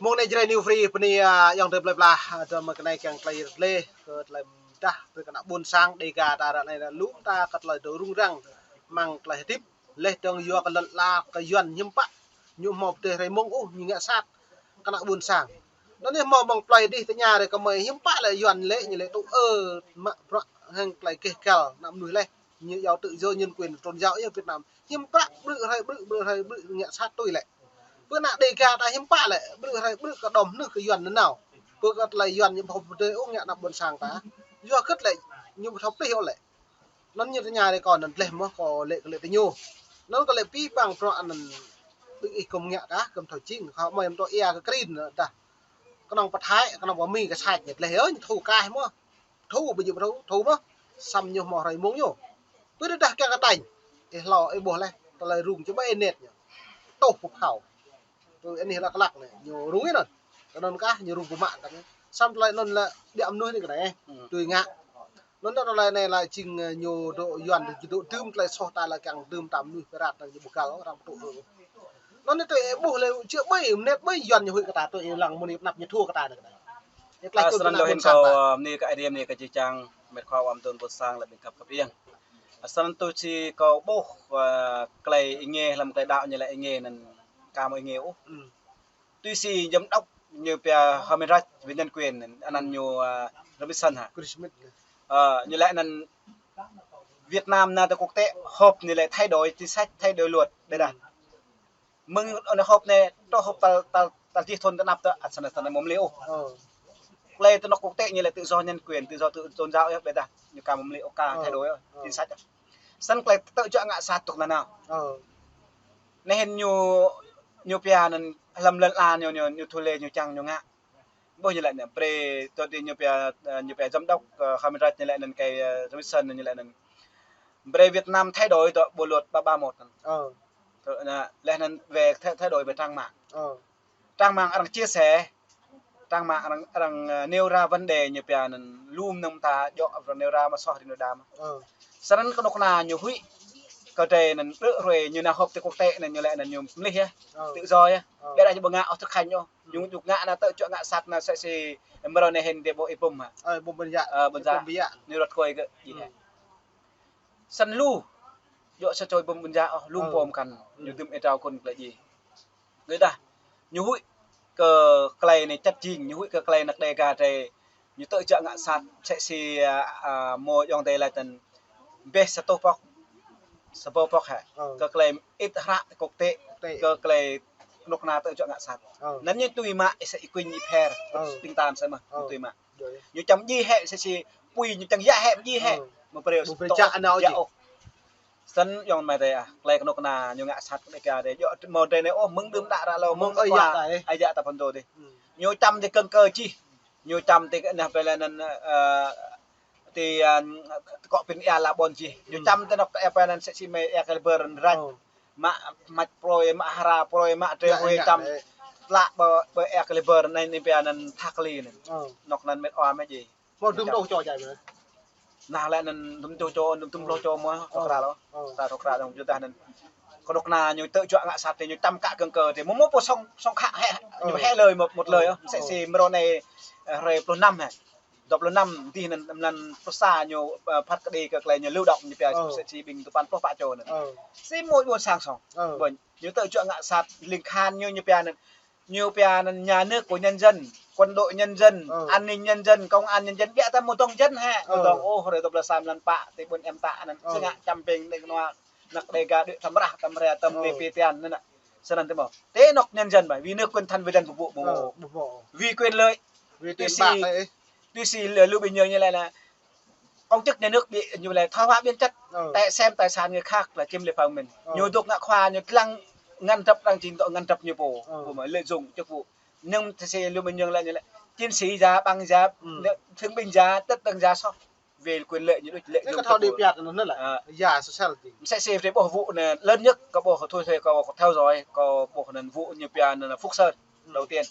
mong này chơi new free pani yang được bla bla cho mà cái này càng play lê lại ta với cái buôn sang đi gà ta này là lũ ta cắt lời đồ rung răng mang lại tiếp lê trong yo cái lật la cái yuan nhâm bạ nhung một từ thầy mông u như ngã sát cái buôn sang nó nên mò bằng play đi tới nhà để có mày hiếm bạ là yuan lệ như lệ tụ mà hàng play kê kèo nằm núi lên như giáo tự do nhân quyền tôn giáo ở Việt Nam hiếm bạ bự ngã sát tôi lại bữa nào đề ca ta hiếm bạ lại bự cả đom nước cái yuan nữa nào bự cả lại yuan nhưng không tới ông nhạ nằm buôn sang ta do cất lại nhưng mà thóc tiêu lại nó như thế nhà này còn lệ mà có lệ tới nhau nó có lệ pi bằng trọn bị công nhạ cá cầm thổi chín họ mời em tôi e cái green nữa ta cái nòng bát thái cái nòng bò mì cái sạch nhiệt lệ ơi thù cai mà thù bây giờ thù mà xăm nhiều mỏ này muốn nhau cứ đi đặt cái tành thì lò ấy bò lên ta lại rùng cho bay nệt tổ phục hảo tôi anh là cái lạc này nhiều đúng rồi cái nòng cá nhiều rùng của mạng cái xong lại nó là đệm nuôi cái này tùy ngạ nó lại này là trình nhiều độ yuan thì độ tươm lại so ta là càng tươm tạm nuôi cái đạt là một cái đó làm tụ nó nên tôi bù lại chưa bay nét bay yuan nhiều cái ta tôi lằng một nạp như thua cái ta được này Asran lohin kau ni ka idea ni ka cicang met kau am ton sang la bingkap kapian. Asran tu si kau boh klei inge lam klei đạo như là inge nan ca mo inge u. Tuy si giám đốc như pia Hamiraj về nhân quyền anh nhiều Robinson hả? Như lại nan Việt Nam na ta quốc tế họp như lại thay đổi chính sách thay đổi luật đây là mừng ở họp này to họp ta chỉ thôn ta nạp ta asran mồm liu. Lê tôi nó quốc tế như là tự do nhân quyền, tự do tự tôn giáo ấy, đây là như cả một liệu cả thay đổi chính sách. Sân lê tự cho ngã sát tục là nào? Nên nhiều pia nên làm lần là nhiều thu lệ nhiều chăng nhiều ngã. Bao nhiêu lại nè, pre tôi đi nhiều pia giám đốc Hamiraj như lại nên cái Robinson như lại nên pre Việt Nam thay đổi tội bộ luật 331. Lên nên về thay đổi về trang mạng. Trang mạng đang chia sẻ trang mạng đang nêu ra vấn đề như pia nên lùm nông ta dọ và nêu ra mà so thì nó đam. Sau đó có nó nhiều hủy cơ thể nên rồi như nào học từ quốc tế này như lại là nhiều lịch á tự do á đây là những bộ ngã ở thực hành nhau những chục ngã là tự chọn ngã sạt là sẽ xì mà rồi này hình để bộ ipum hả bom bên dạ như luật quay cái gì này sân lu dọ sẽ chơi bom bên dạ lùm bom cần như tụm trao con là gì người ta nhiều hủy cơ clay này chất chinh như hủy cơ clay nặc đề gà trẻ như tự chọn ngã sạt sẽ xì mua dòng đây là tần best stop Sabo pok ha, ke klaim itra kokte, ke klaim nok na tự chọn ngã sát. Nên như tùy mà sẽ ikuin như pair, tinh tam sẽ mà tùy mà. Như chấm gì hệ sẽ chỉ pui như chẳng dạ hệ gì hệ, mà bèo chạ nào dạ ok. Sân dòng mày đây à, klaim nok na như ngã sát cái kia đấy, dọ một đây này ô mừng đơm đã ra lâu mừng ai dạ tập phần đồ đi. Nhiều trăm thì cân cơ chi, nhiều trăm thì cái này phải là nên thì có pin air là bon chi nhiều trăm tên đọc air nên sẽ chỉ mấy air caliber rạch mà proi mà hara proi mà tre huê trăm lạ bờ air caliber này nên bây nên thắc li này nọc nên mấy oa mấy gì một đứa đâu cho chạy rồi nào lại nên đừng cho mua thọc ra đó thọc ra trong chúng ta nên có độc na nhiều tự chọn ngã sạt thì nhiều trăm cả cường cờ thì muốn một song khạ hệ nhiều hệ lời một lời sẽ xì mero này rồi pro năm này đọc lần năm thì lần xa nhiều phát đi các lại nhiều lưu động như bây sẽ chỉ bình tụ pan pro pha trồn sẽ mỗi buổi sáng sòng bởi như tự chọn ngã sạt linh khan như nhiều bây nhà nước của nhân dân quân đội nhân dân an ninh nhân dân công an nhân dân bịa ta một tông chân ha một tông ô rồi đọc là sam lần pạ thì buồn em tạ nên sẽ ngã chăm bình để nó nặc đề gà đợi thầm ra tâm tiền nên ạ sẽ lần thứ một thế nọc nhân dân bởi vì nước quân thân với dân phục vụ vì quyền lợi vì tuy xì lưu bình thường như này là công chức nhà nước bị như là thoái hóa biến chất tại xem tài sản người khác là chiếm lệ phần mình nhiều tục ngạ khoa như lăng ngăn trập đang trình tội ngăn trập nhiều bộ mới lợi dụng chức vụ nhưng thì lưu bình thường lại như là chiến sĩ giá băng giá thương binh giá tất tầng giá so về quyền lợi những lợi dụng cái điều biệt nó là giả society sẽ xem thấy bộ vụ này lớn nhất có bộ thôi thuê có theo dõi có bộ lần vụ như pian là Phúc Sơn đầu tiên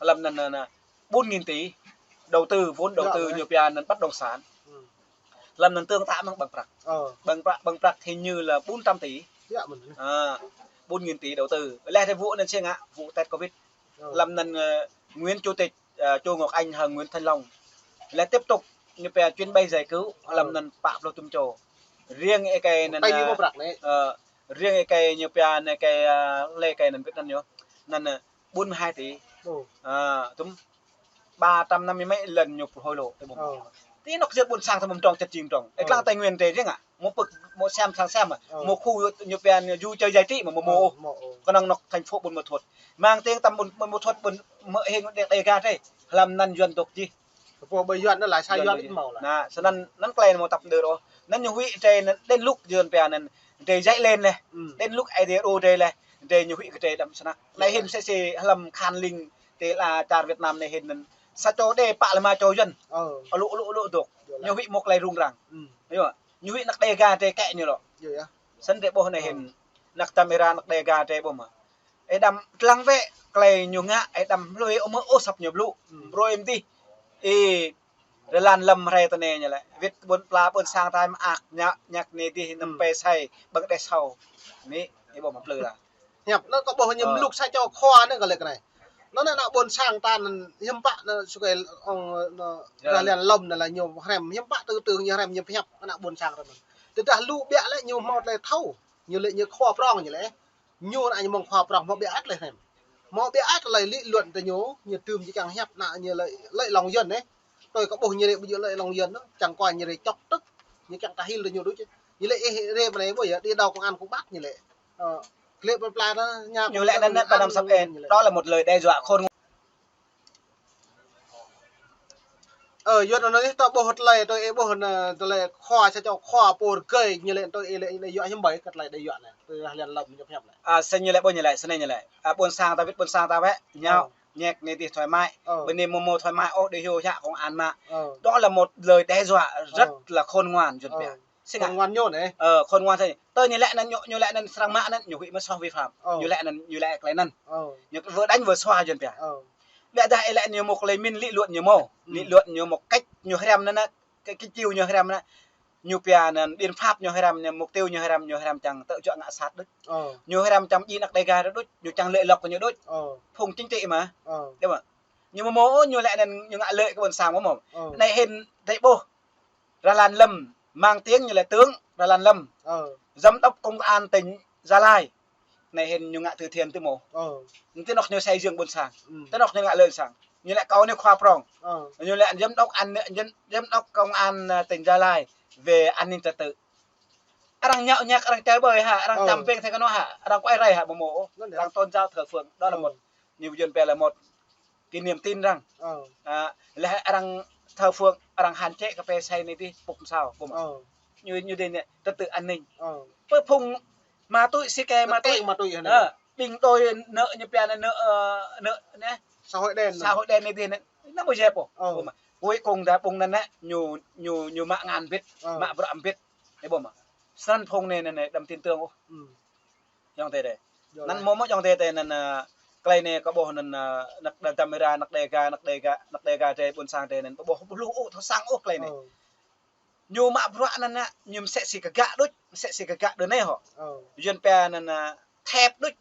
làm là 4.000 tỷ đầu tư vốn đầu tư nhiều pian bất động sản làm lần tương tác bằng bạc hình như là 400 tỷ 4.000 tỷ đầu tư lẽ thế vụ nên xem ạ vụ test covid làm nên nguyên chủ tịch Chu Ngọc Anh và Nguyễn Thanh Long lại tiếp tục như về chuyến bay giải cứu làm nên phạm lô tum trồ riêng cái nên riêng cái như về này cái lệ cái nên biết nên nhớ nên 42 tỷ tụm 350 mấy lần nhục hồi lộ tí nó giật buồn sang thằng tròn chật chìm tròn cái Tây Nguyên thế riêng một xem một khu như về du chơi giải trí mà một còn đang nó thành phố buồn một thuật mang tiếng tầm một thuật buồn mỡ hình đầy ga đây làm năn duyên tục gì của bây giờ nó lại sai duyên màu là cho nên nó lên một tập được rồi nó nhiều vị trên đến lúc duyên về nên để dậy lên này đến lúc idea đây này để nhiều vị cái đậm sana này hình sẽ làm khan linh thế là trà Việt Nam này hình sa cho để bạ là mà cho dân lụ tục nhiều vị một lại rung rằng thấy không nhiều vị nặc đề ga thế kẹ như đó sân để bộ này hình nặc camera nặc đề ga thế bộ mà ấy đâm lăng vệ clay nhiều ngã ấy đâm lôi ông ô sập nhiều lụ rồi em đi rồi lan lâm hay tao nè như lại viết bốn pla bốn sang tai mà nhạc này đi nằm pe say bằng đè sầu ní cái bộ một lừa là nhập nó có bộ nhầm lục sai cho khoa nữa cái này nó là buồn sang tan hiếm bạn số cái ra liền lồng là nhiều hẻm hiếm bạn từ nhiều hẻm nhiều hẹp nó là buồn sang rồi từ từ lũ bẹ lại nhiều một lại thâu nhiều lại nhiều khoa prong như thế nhiều lại mong khoa prong một bẹ át lại hẻm một bẹ át lại lý luận từ nhố nhiều tường chỉ càng hẹp lại nhiều lại lòng dân đấy tôi có bộ như vậy bây giờ lại lòng dân đó chẳng coi như vậy chọc tức như chẳng ta hiểu được nhiều đối chứ như lại rê mà này bây giờ đi đâu cũng ăn cũng bắt như vậy clip reply đó nha nhiều lẽ nên ta làm sắp đó là một lời đe dọa khôn giờ nó nói tao bột lại tôi bột lại khoa cho khoa bột cây như vậy tôi lại dọa hiếm bảy cắt lại đe dọa này tôi liền lồng nhập hẹp lại xem như lại bao nhiêu lại xem này như lại buồn sang ta biết buồn sang ta vẽ nhau nhạc này thì thoải mái bên này một thoải mái ô để hiểu dạ không ăn mà đó là một lời đe dọa rất là khôn ngoan chuẩn bị khôn ngoan nhôn này khôn ngoan thôi tôi như lại nên sang mã nên nhiều vị mới so vi phạm như lại cái năn như vừa đánh vừa xoa chuẩn bị lẽ đại lại nhiều một lấy min lý luận nhiều màu lý luận nhiều một cách nhiều hai năm nữa cái chiêu nhiều hai năm nữa nhiều biện pháp nhiều hai năm mục tiêu nhiều hai năm chẳng tự chọn ngã sát đứt nhiều hai năm chẳng đi nặc đầy ga đó đứt nhiều chẳng lệ lộc của nhiều đứt phùng chính trị mà đúng không nhưng mà mố nhiều lại nên nhiều ngã lệ cái buồn sáng của mồm này hình thấy bô ra làn lâm mang tiếng như là tướng ra làn lâm giám đốc công an tỉnh Gia Lai này hình nhiều ngã từ thiền từ mồ thế nó nhiều xây dựng buồn sáng thế nó nhiều ngã lợi sáng như lại có nhiều khoa prong như lại giám đốc công an tỉnh Gia Lai về an ninh trật tự đang nhậu nhạc đang chơi bời hả đang chăm viên thấy cái nó hả đang quay rầy hả bộ mộ đang tôn giáo thờ phượng đó là một nhiều duyên về là một cái niềm tin rằng là đang thờ phượng đang hạn chế cà phê say này đi bụng sao bộ như đây này trật tự an ninh với phùng mà tôi xí kè mà tôi bình tôi nợ như bè là nợ nè xã hội đen này tiền đấy nó bao giờ bộ cuối cùng đã bùng lên đấy nhiều mạng ngàn viết mạng vợ viết đấy bộ mà sân phong này đâm tin tương trong thế đấy năn mồm trong thế nên cái này có bộ nên nặc camera nặc đề ga thế buồn sang thế nên bộ lũ thằng sang cái này nhiều mạng vợ nên nhiều sẽ xì cả gạ đứa này họ duyên pe nên thép đứt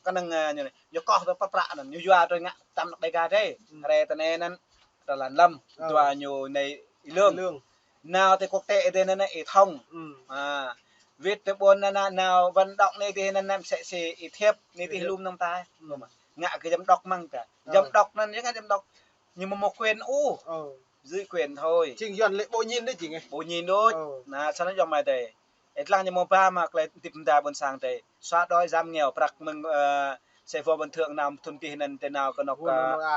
cái năng như này nhiều co với patra nên nhiều doa rồi ngã tam nặc đề ga thế đây tên này nên là lâm doa nhiều này lương nào thì quốc tế thế nên này thông viết từ bốn nào vận động này thì nên em sẽ thiếp này thì lum năm tay ngã cái giám đốc mang cả giám đốc nên những cái giám đốc nhưng mà một quyền dưới quyền thôi trình duyên lệ bộ nhìn đấy chị nghe bộ nhìn thôi là sao nó dòng mày thế ít lang như một ba mà lại tìm ra buồn sang thế xóa đói giam nghèo bạc mừng sẽ vô bình thường nào thôn kỳ nên thế nào còn nó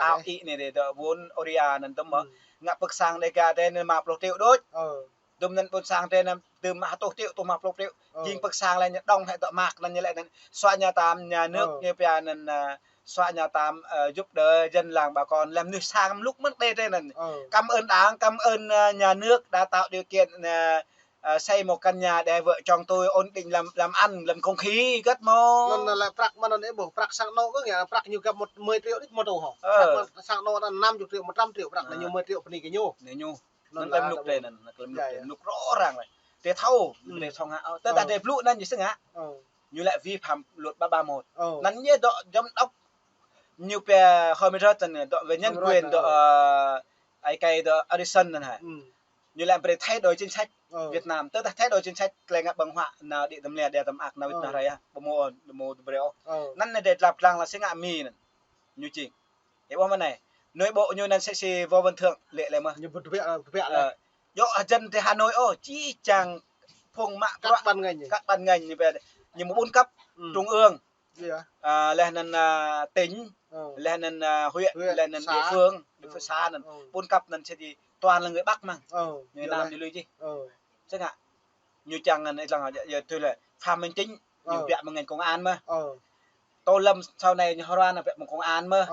áo ý này để đỡ vốn oria nên tấm mà ngã bậc sang đây cả đây nên mà pro tiêu đôi tụm nên buồn sang đây nên từ mà tổ tiêu tụm mà pro tiêuยิงbậc sang lên đông hay tọa mạc nên như lại nên xóa nhà tam nhà nước như bây nên xóa nhà tam giúp đỡ dân làng bà con làm nước sang lúc mất đây này cảm ơn đảng cảm ơn nhà nước đã tạo điều kiện xây một căn nhà để vợ chồng tôi ổn định làm ăn làm không khí rất mô nó là prak mà nó để bổ prak sang nô có nghĩa là prak nhiều gặp 10 triệu đích một đầu họ sang nô là 50 triệu 100 triệu prak là nhiều 10 triệu phần này cái nhô nó làm lục đây là lục rõ ràng này để thâu để xong hạ tất cả để lũ nên như thế ngã như lại vi phạm luật 331 nắn như đó giám đốc như pe Homerat độ về nhân quyền độ ai cái độ Edison này như là về thay đổi chính sách Việt Nam tức là thay đổi chính sách lại ngặt bằng họa nào địa tầm lẻ địa tầm ạc nào Việt Nam này à bộ bèoนั่นในเด็ดหลับกลางlà sẽ ngạ mì này như chị hiểu không này nội bộ như nên sẽ vô văn thượng lệ lại mà như vật vẹn là do dân thì Hà Nội chỉ chẳng phùng mạng các ban ngành như về như một bốn cấp trung ương lên nên tỉnh lên nên huyện lên nên địa phương xã nên bốn cấp nên sẽ thì toàn là người Bắc mà người Nam thì lưu chi chắc ạ như chẳng này rằng giờ tôi là Phạm Minh Chính nhiều viện một ngành công an mà Tô Lâm sau này Hoa Loan là viện một công an mà